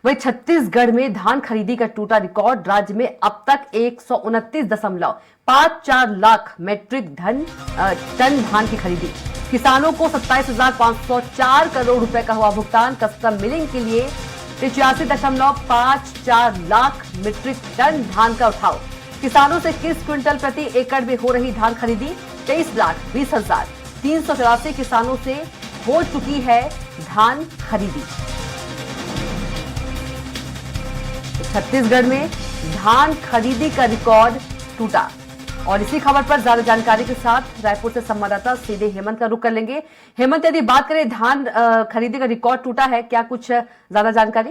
वहीं छत्तीसगढ़ में धान खरीदी का टूटा रिकॉर्ड। राज्य में अब तक 129.54 लाख मीट्रिक टन धान की खरीदी। किसानों को 27,504 करोड़ रुपए का हुआ भुगतान। कस्टम मिलिंग के लिए 85.54 लाख मीट्रिक टन धान का उठाव। किसानों से किस क्विंटल प्रति एकड़ में हो रही धान खरीदी? 23,20,384 किसानों से हो चुकी है धान खरीदी। छत्तीसगढ़ में धान खरीदी का रिकॉर्ड टूटा। और इसी खबर पर ज्यादा जानकारी के साथ रायपुर से संवाददाता सीधे हेमंत का रुख कर लेंगे। हेमंत, यदि बात करें धान खरीदी का रिकॉर्ड टूटा है, क्या कुछ ज्यादा जानकारी?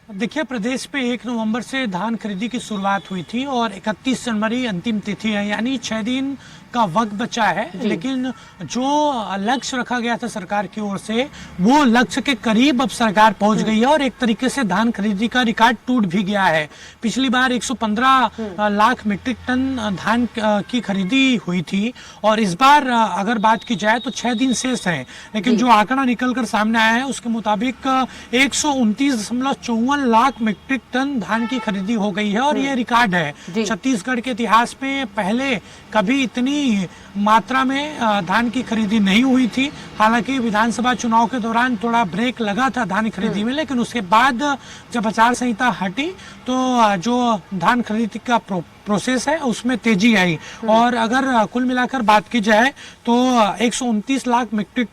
देखिए, प्रदेश पे 1 नवंबर से धान खरीदी की शुरुआत हुई थी और 31 जनवरी अंतिम तिथि है, यानी 6 दिन का वक्त बचा है। लेकिन जो लक्ष्य रखा गया था सरकार की ओर से, वो लक्ष्य के करीब अब सरकार पहुंच गई है और एक तरीके से धान खरीदी का रिकॉर्ड टूट भी गया है। पिछली बार 115 लाख मीट्रिक टन धान की खरीदी हुई थी और इस बार अगर बात की जाए तो 6 दिन शेष है। लेकिन जो आंकड़ा निकल कर सामने आया है उसके मुताबिक 129.54 लाख मीट्रिक टन धान की खरीदी हो गई है और ये रिकॉर्ड है। छत्तीसगढ़ के इतिहास में पहले कभी इतनी मात्रा में धान की खरीदी नहीं हुई थी। हालांकि विधानसभा चुनाव के दौरान थोड़ा ब्रेक लगा था धान खरीदी में, लेकिन उसके बाद जब आचार संहिता हटी तो जो धान खरीदी का प्रोसेस है उसमें तेजी आई। और अगर कुल मिलाकर बात की जाए तो 129 लाख मीट्रिक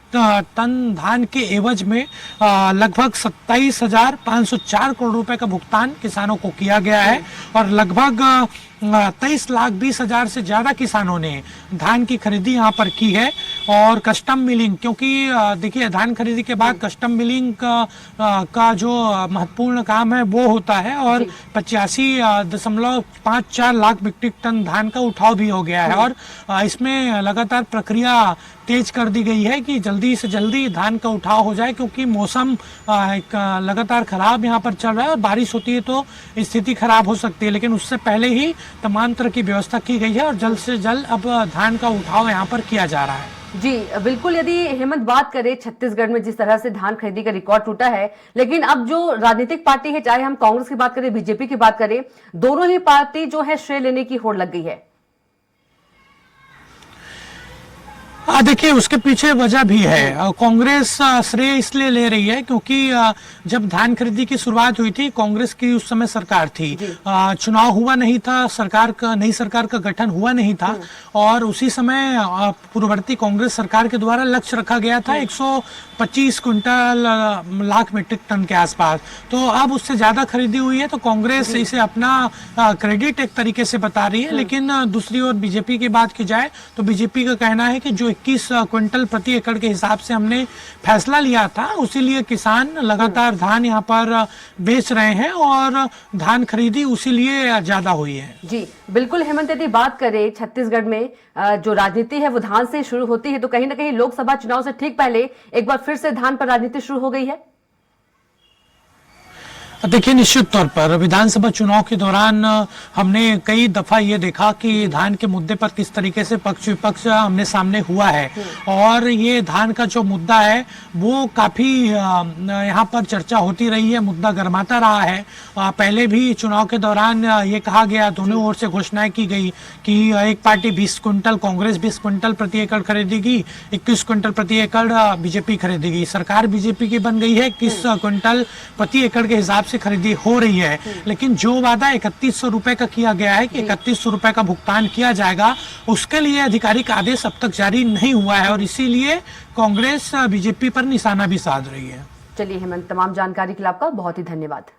टन धान के एवज में लगभग 27,504 करोड़ रुपए का भुगतान किसानों को किया गया है और लगभग 23,20,000 से ज्यादा किसानों ने धान की खरीदी यहाँ पर की है। और कस्टम मिलिंग, क्योंकि देखिए धान खरीदी के बाद कस्टम मिलिंग का जो महत्वपूर्ण काम है वो होता है और 85.54 लाख मीट्रिक टन धान का उठाव भी हो गया है और इसमें लगातार प्रक्रिया तेज कर दी गई है कि जल्दी से जल्दी धान का उठाव हो जाए, क्योंकि मौसम लगातार खराब यहाँ पर चल रहा है और बारिश होती है तो स्थिति खराब हो सकती है। लेकिन उससे पहले ही तमाम तरह की व्यवस्था की गई है और जल्द से जल्द अब धान का उठाव यहाँ पर किया जा रहा है। जी बिल्कुल। यदि हेमंत बात करें छत्तीसगढ़ में जिस तरह से धान खरीदी का रिकॉर्ड टूटा है, लेकिन अब जो राजनीतिक पार्टी है, चाहे हम कांग्रेस की बात करें, बीजेपी की बात करें, दोनों ही पार्टी जो है श्रेय लेने की होड़ लग गई है। देखिए, उसके पीछे वजह भी है। कांग्रेस श्रेय इसलिए ले रही है क्योंकि जब धान खरीदी की शुरुआत हुई थी, कांग्रेस की उस समय सरकार थी, चुनाव हुआ नहीं था, नई सरकार का गठन हुआ नहीं था और उसी समय पूर्ववर्ती कांग्रेस सरकार के द्वारा लक्ष्य रखा गया था 125 क्विंटल लाख मीट्रिक टन के आसपास। तो अब उससे ज्यादा खरीदी हुई है तो कांग्रेस इसे अपना क्रेडिट एक तरीके से बता रही है। लेकिन दूसरी ओर बीजेपी की बात की जाए तो बीजेपी का कहना है कि जो 21 क्विंटल प्रति एकड़ के हिसाब से हमने फैसला लिया था, उसीलिए किसान लगातार धान यहाँ पर बेच रहे हैं और धान खरीदी उसीलिए ज्यादा हुई है। जी बिल्कुल हेमंत, यदि बात करें छत्तीसगढ़ में जो राजनीति है वो धान से शुरू होती है, तो कहीं ना कहीं लोकसभा चुनाव से ठीक पहले एक बार फिर से धान पर राजनीति शुरू हो गई है। देखिए, निश्चित तौर पर विधानसभा चुनाव के दौरान हमने कई दफा ये देखा कि धान के मुद्दे पर किस तरीके से पक्ष विपक्ष आमने सामने हुआ है और ये धान का जो मुद्दा है वो काफी यहाँ पर चर्चा होती रही है, मुद्दा गर्माता रहा है। पहले भी चुनाव के दौरान ये कहा गया, दोनों ओर से घोषणाएं की गई कि एक पार्टी 20 क्विंटल, कांग्रेस 20 क्विंटल प्रति एकड़ खरीदेगी, 21 क्विंटल प्रति एकड़ बीजेपी खरीदेगी। सरकार बीजेपी की बन गई है, 21 क्विंटल प्रति एकड़ के हिसाब से खरीदी हो रही है। लेकिन जो वादा 3100 रुपए का किया गया है कि 3100 रुपए का भुगतान किया जाएगा, उसके लिए आधिकारिक आदेश अब तक जारी नहीं हुआ है और इसीलिए कांग्रेस बीजेपी पर निशाना भी साध रही है। चलिए हेमंत, तमाम जानकारी के लिए आपका बहुत ही धन्यवाद।